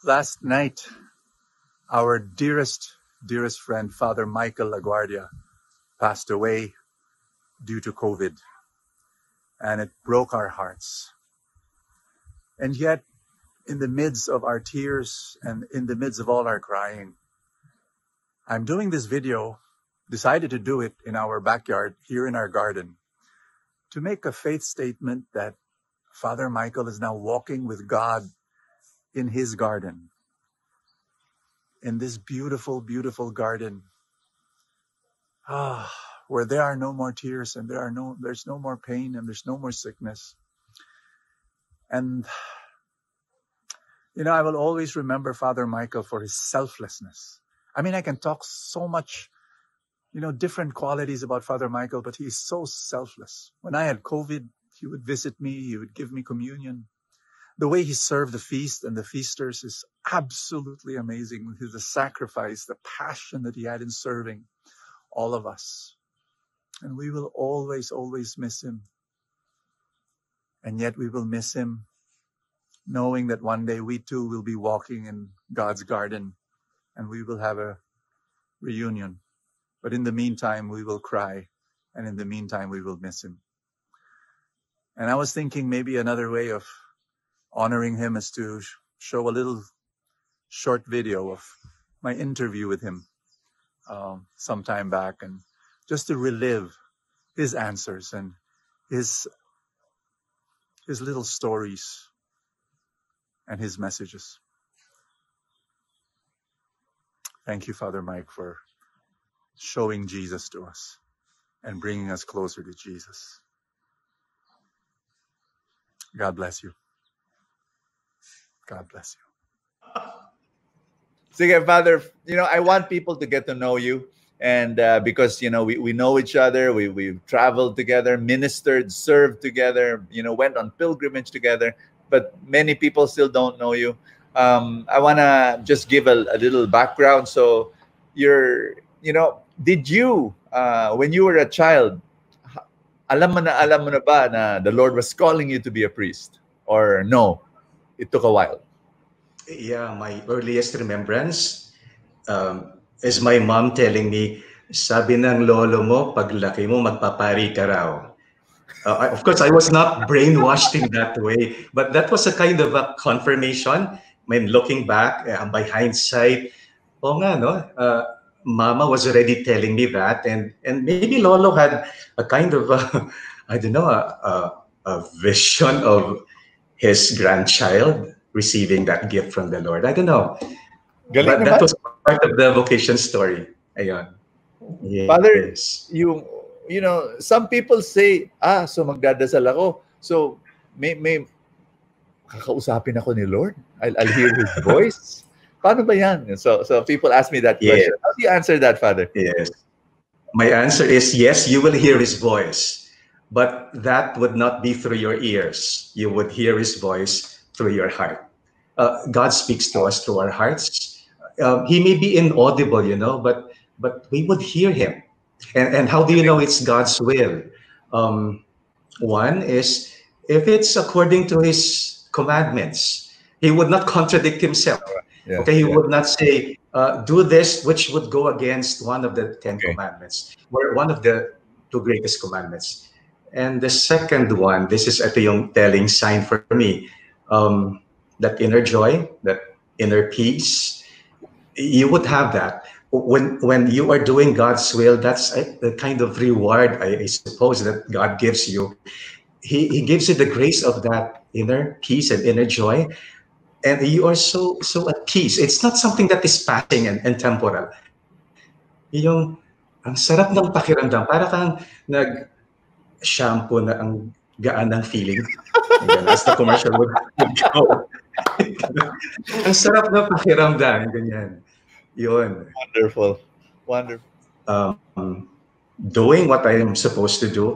Last night, our dearest friend, Father Michael LaGuardia, passed away due to COVID, and it broke our hearts. And yet, in the midst of our tears and in the midst of all our crying, I'm doing this video, decided to do it in our backyard, here in our garden, to make a faith statement that Father Michael is now walking with God in his garden, in this beautiful, beautiful garden, where there are no more tears and there's no more pain and there's no more sickness. And, I will always remember Father Michael for his selflessness. I mean, I can talk so much, different qualities about Father Michael, but he's so selfless. When I had COVID, he would visit me, he would give me communion. The way he served the feast and the feasters is absolutely amazing. The sacrifice, the passion that he had in serving all of us. And we will always, always miss him. And yet we will miss him knowing that one day we too will be walking in God's garden and we will have a reunion. But in the meantime, we will cry. And in the meantime, we will miss him. And I was thinking maybe another way of honoring him is to show a little short video of my interview with him some time back, and just to relive his answers and his little stories and his messages. Thank you, Father Mike, for showing Jesus to us and bringing us closer to Jesus. God bless you. God bless you. Sige, Father, I want people to get to know you. And because, we know each other, we've traveled together, ministered, served together, went on pilgrimage together. But many people still don't know you. I want to just give a little background. So did you, when you were a child, alam mo na ba na the Lord was calling you to be a priest? Or no, it took a while? Yeah, my earliest remembrance is my mom telling me, sabi ng lolo mo, paglaki mo, magpapari ka raw. Of course, I was not brainwashed in that way, but that was a kind of a confirmation. When looking back, by hindsight, Mama was already telling me that, and maybe Lolo had a kind of a vision of his grandchild receiving that gift from the Lord. I don't know, but that was part of the vocation story. Ayan. Yes. Father, some people say, so magdadasal ako. So may kakausapin ako ni Lord. I'll hear his voice. Paano ba yan? So people ask me that question. How do you answer that, Father? Yes. My answer is yes, you will hear his voice, but that would not be through your ears. You would hear his voice through your heart. God speaks to us through our hearts. He may be inaudible, but we would hear him. And how do you know it's God's will? One is, if it's according to his commandments, he would not contradict himself. He would not say, do this, which would go against one of the 10 commandments, or one of the 2 greatest commandments. And the second one, this is ito yung telling sign for me, that inner joy, that inner peace, you would have that. When you are doing God's will, that's the kind of reward, I suppose, that God gives you. He gives you the grace of that inner peace and inner joy. And you are so at peace. It's not something that is passing and temporal. Yung, ang sarap ng pakiramdam. Para kang nag-shampoo na ang gaan ng feeling. As the commercial would go. Ang sarap ng pakiramdam. Ganyan. Yun. Wonderful. Doing what I am supposed to do,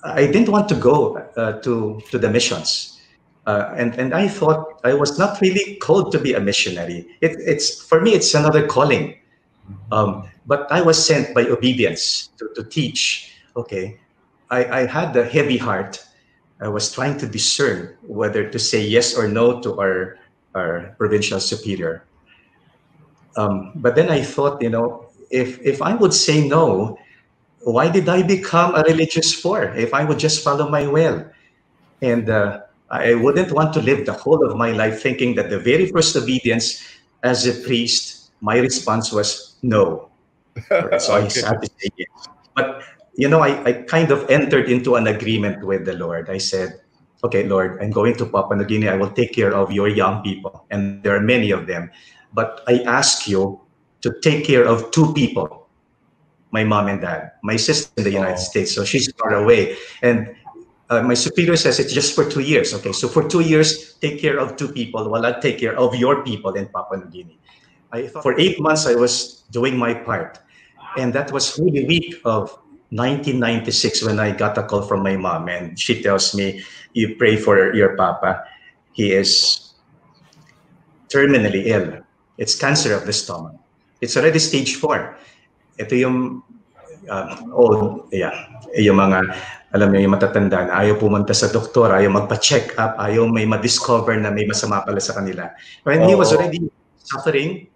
I didn't want to go to the missions. And I thought I was not really called to be a missionary. It's for me, it's another calling. But I was sent by obedience to teach. Okay, I had a heavy heart. I was trying to discern whether to say yes or no to our our provincial superior. But then I thought, if I would say no, why did I become a religious for? If I would just follow my will. And I wouldn't want to live the whole of my life thinking that the very first obedience as a priest, my response was no. Right? So I Okay. had to say yes. But, I kind of entered into an agreement with the Lord. I said, okay, Lord, I'm going to Papua New Guinea. I will take care of your young people. And there are many of them. But I ask you to take care of two people, my mom and dad. My sister in the United Oh. States, so she's far away. And my superior says it's just for 2 years. Okay, so for 2 years, take care of two people while I take care of your people in Papua New Guinea. I thought for 8 months I was doing my part. And that was Holy Week of 1996 when I got a call from my mom. And she tells me, you pray for your papa. He is terminally ill. It's cancer of the stomach. It's already stage 4. Ito yung yung mga, alam niyo, yung matatanda na ayaw pumunta sa doktor, ayaw magpa-check up, ayaw may ma-discover na may masama pala sa kanila. When he was already suffering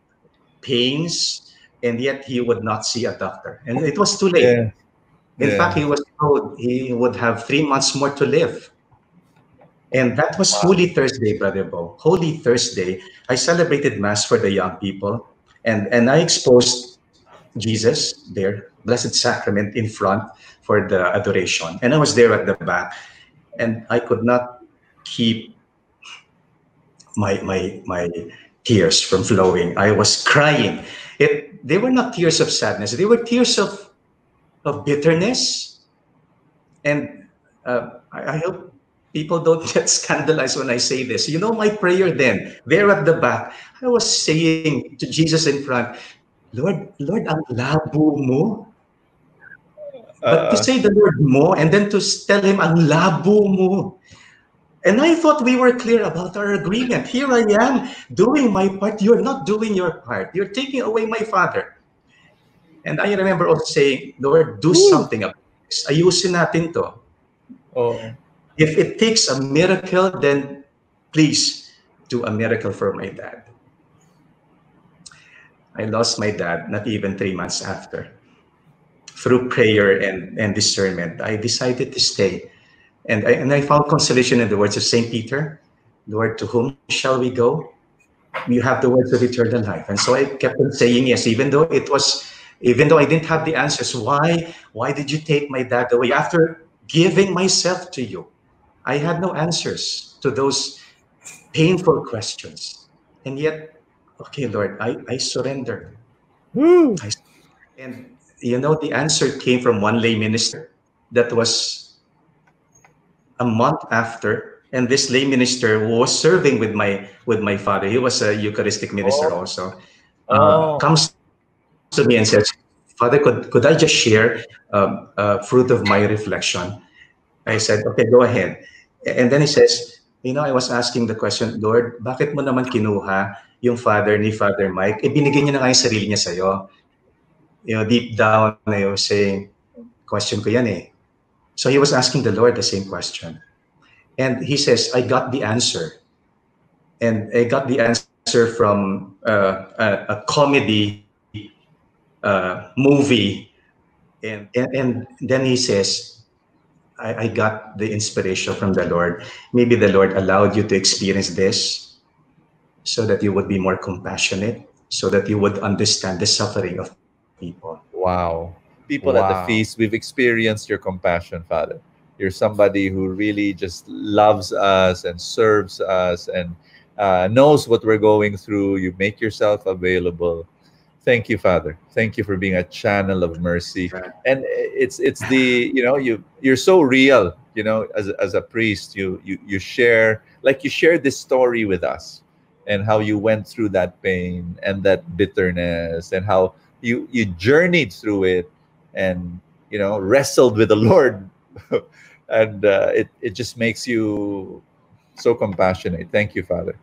pains, and yet he would not see a doctor. And it was too late. Yeah. In Yeah. fact, he was told he would have 3 months more to live. And that was Holy Thursday, Brother Bo. Holy Thursday, I celebrated Mass for the young people, and I exposed Jesus there, Blessed Sacrament in front for the adoration. And I was there at the back, and I could not keep my tears from flowing. I was crying. They were not tears of sadness. They were tears of bitterness. And I hope people don't get scandalized when I say this. You know my prayer then, there at the back, I was saying to Jesus in front, Lord, ang labo mo. But to say the Lord mo and then to tell him ang labo mo. And I thought we were clear about our agreement. Here I am doing my part. You're not doing your part. You're taking away my father. And I remember also saying, Lord, do something about this. Ayusin natin to. Oh. If it takes a miracle, then please do a miracle for my dad. I lost my dad not even 3 months after. Through prayer and discernment, I decided to stay. And I found consolation in the words of St. Peter, Lord, to whom shall we go? You have the words of eternal life. And so I kept on saying yes, even though I didn't have the answers. Why did you take my dad away? After giving myself to you, I had no answers to those painful questions. And yet, okay, Lord, I surrender. Woo. And the answer came from one lay minister. That was a month after, and this lay minister was serving with my father. He was a Eucharistic minister also. Comes to me and says, Father, could I just share fruit of my reflection? I said, okay, go ahead. And then he says, I was asking the question, Lord, bakit mo naman kinuha yung father ni Father Mike? Binigay niya na nga yung sarili niya sa'yo. Deep down, I was saying, question ko yan eh. So he was asking the Lord the same question. And he says, I got the answer. And I got the answer from a comedy movie. And then he says, I got the inspiration from the Lord. Maybe the Lord allowed you to experience this so that you would be more compassionate, so that you would understand the suffering of people. Wow. People at the feast, we've experienced your compassion, Father. You're somebody who really just loves us and serves us and knows what we're going through. You make yourself available. Thank you, Father. Thank you for being a channel of mercy. And it's the, you're so real, as a priest, you share, like you shared this story with us and how you went through that pain and that bitterness and how you journeyed through it and, wrestled with the Lord. And it just makes you so compassionate. Thank you, Father.